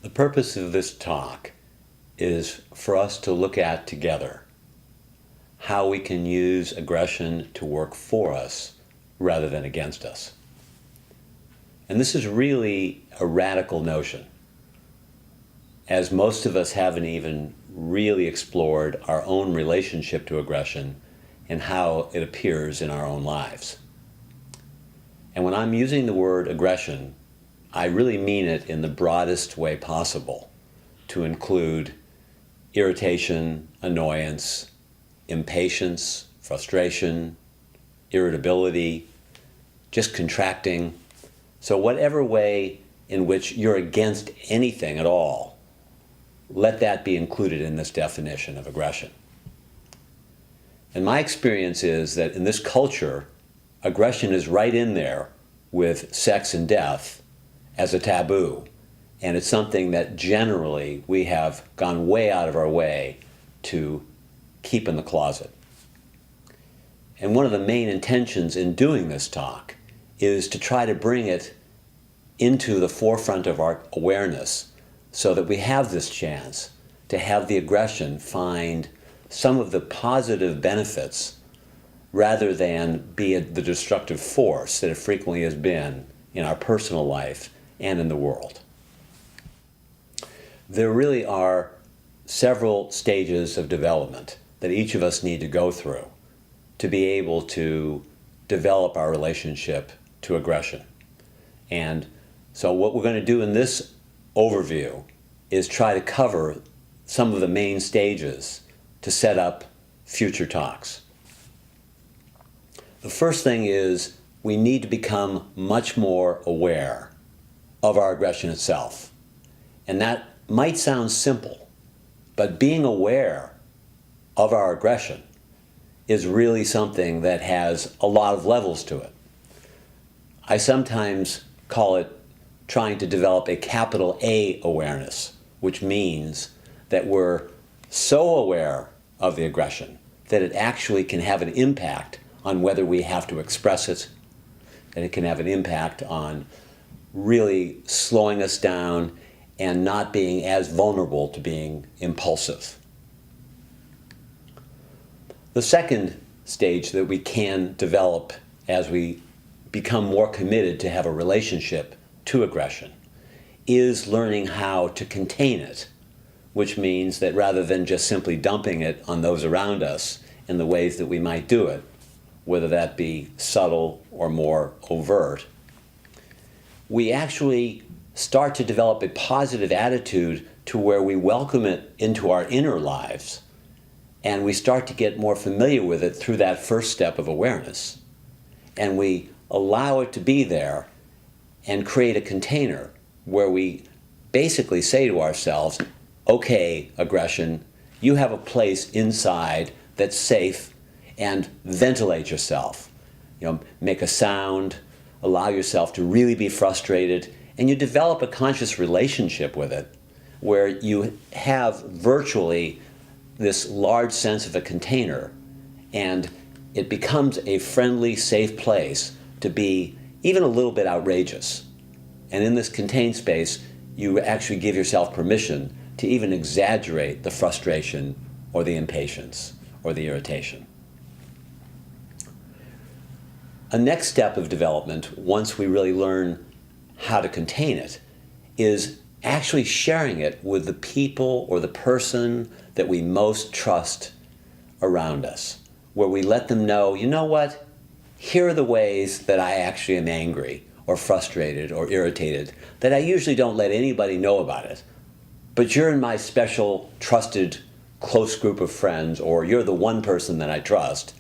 The purpose of this talk is for us to look at together how we can use aggression to work for us rather than against us. And this is really a radical notion, as most of us haven't even really explored our own relationship to aggression and how it appears in our own lives. And when I'm using the word aggression, I really mean it in the broadest way possible, to include irritation, annoyance, impatience, frustration, irritability, just contracting. So whatever way in which you're against anything at all, let that be included in this definition of aggression. And my experience is that in this culture, aggression is right in there with sex and death as a taboo. And it's something that generally we have gone way out of our way to keep in the closet. And one of the main intentions in doing this talk is to try to bring it into the forefront of our awareness so that we have this chance to have the aggression find some of the positive benefits rather than be the destructive force that it frequently has been in our personal life and in the world. There really are several stages of development that each of us need to go through to be able to develop our relationship to aggression. And so what we're going to do in this overview is try to cover some of the main stages to set up future talks. The first thing is we need to become much more aware of our aggression itself. And that might sound simple, but being aware of our aggression is really something that has a lot of levels to it. I sometimes call it trying to develop a capital A awareness, which means that we're so aware of the aggression that it actually can have an impact on whether we have to express it, and it can have an impact on really slowing us down and not being as vulnerable to being impulsive. The second stage that we can develop as we become more committed to have a relationship to aggression is learning how to contain it, which means that rather than just simply dumping it on those around us in the ways that we might do it, whether that be subtle or more overt, we actually start to develop a positive attitude to where we welcome it into our inner lives, and we start to get more familiar with it through that first step of awareness. And we allow it to be there and create a container where we basically say to ourselves, okay, aggression, you have a place inside that's safe, and ventilate yourself. Make a sound, allow yourself to really be frustrated, and you develop a conscious relationship with it where you have virtually this large sense of a container, and it becomes a friendly, safe place to be even a little bit outrageous. And in this contained space, you actually give yourself permission to even exaggerate the frustration or the impatience or the irritation. A next step of development, once we really learn how to contain it, is actually sharing it with the people or the person that we most trust around us, where we let them know, you know what, here are the ways that I actually am angry or frustrated or irritated that I usually don't let anybody know about it, but you're in my special, trusted, close group of friends, or you're the one person that I trust,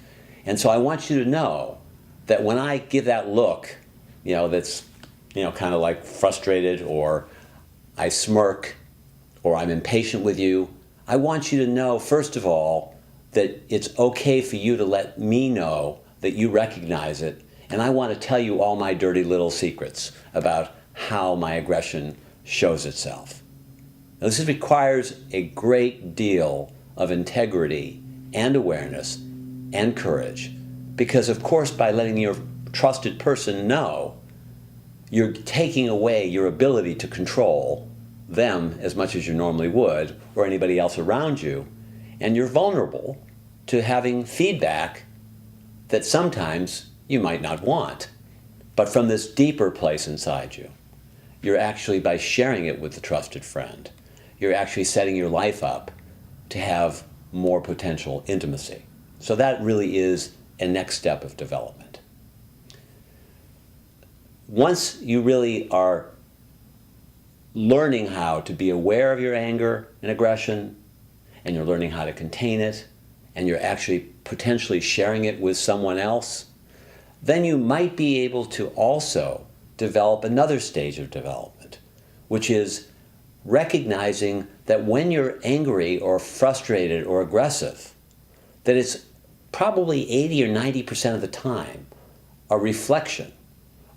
and so I want you to know that when I give that look, that's, kind of like frustrated, or I smirk, or I'm impatient with you, I want you to know, first of all, that it's okay for you to let me know that you recognize it, and I want to tell you all my dirty little secrets about how my aggression shows itself. Now, this requires a great deal of integrity and awareness and courage, because of course by letting your trusted person know, you're taking away your ability to control them as much as you normally would, or anybody else around you, and you're vulnerable to having feedback that sometimes you might not want. But from this deeper place inside you, you're actually, by sharing it with a trusted friend, you're actually setting your life up to have more potential intimacy. So that really is a next step of development. Once you really are learning how to be aware of your anger and aggression, and you're learning how to contain it, and you're actually potentially sharing it with someone else, then you might be able to also develop another stage of development, which is recognizing that when you're angry or frustrated or aggressive, that it's probably 80 or 90% of the time a reflection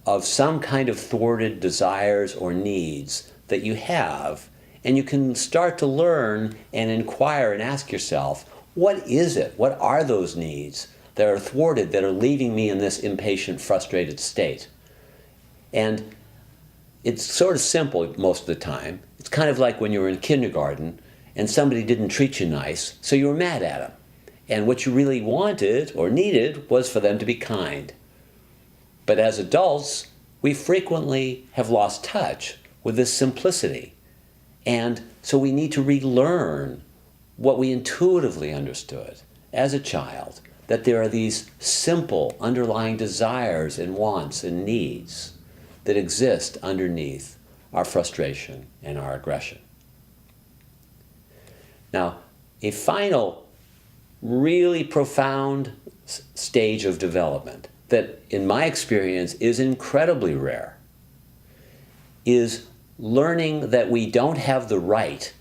of some kind of thwarted desires or needs that you have, and you can start to learn and inquire and ask yourself, what is it? What are those needs that are thwarted, that are leaving me in this impatient, frustrated state? And it's sort of simple most of the time. It's kind of like when you were in kindergarten and somebody didn't treat you nice, so you were mad at them. And what you really wanted or needed was for them to be kind. But as adults, we frequently have lost touch with this simplicity. And so we need to relearn what we intuitively understood as a child, that there are these simple underlying desires and wants and needs that exist underneath our frustration and our aggression. Now, a final really profound stage of development that, in my experience, is incredibly rare is learning that we don't have the right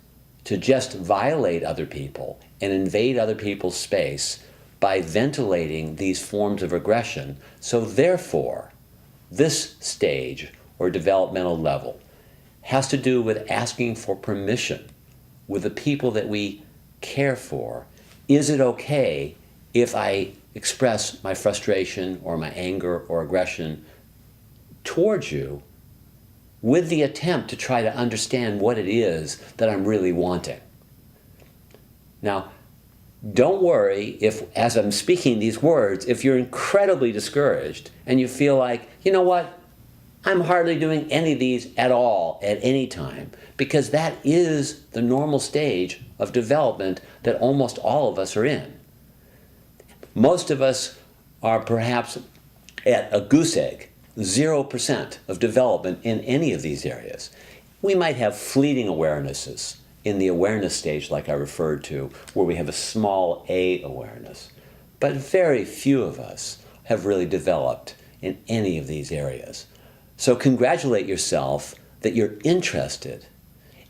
to just violate other people and invade other people's space by ventilating these forms of aggression. So therefore, this stage or developmental level has to do with asking for permission with the people that we care for. Is it okay if I express my frustration or my anger or aggression towards you with the attempt to try to understand what it is that I'm really wanting? Now, don't worry if, as I'm speaking these words, if you're incredibly discouraged and you feel like, you know what, I'm hardly doing any of these at all at any time, because that is the normal stage of development that almost all of us are in. Most of us are perhaps at a goose egg, 0% of development in any of these areas. We might have fleeting awarenesses in the awareness stage, like I referred to, where we have a small a awareness. But very few of us have really developed in any of these areas. So congratulate yourself that you're interested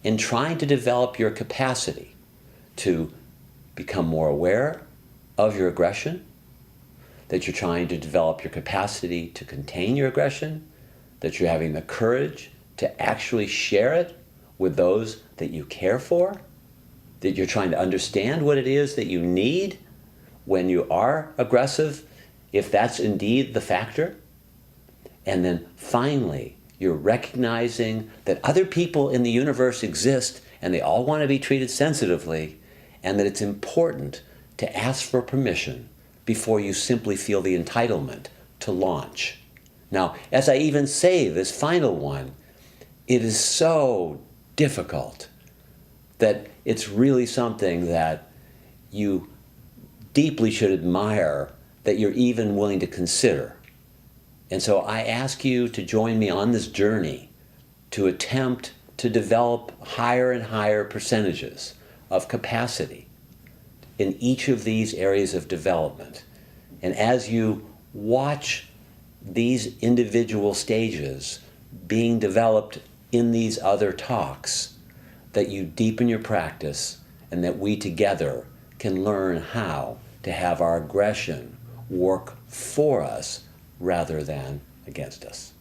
in trying to develop your capacity to become more aware of your aggression, that you're trying to develop your capacity to contain your aggression, that you're having the courage to actually share it with those that you care for, that you're trying to understand what it is that you need when you are aggressive, if that's indeed the factor. And then finally, you're recognizing that other people in the universe exist and they all want to be treated sensitively, and that it's important to ask for permission before you simply feel the entitlement to launch. Now, as I even say this final one, it is so difficult that it's really something that you deeply should admire, that you're even willing to consider. And so I ask you to join me on this journey to attempt to develop higher and higher percentages of capacity in each of these areas of development. And as you watch these individual stages being developed in these other talks, that you deepen your practice and that we together can learn how to have our aggression work for us rather than against us.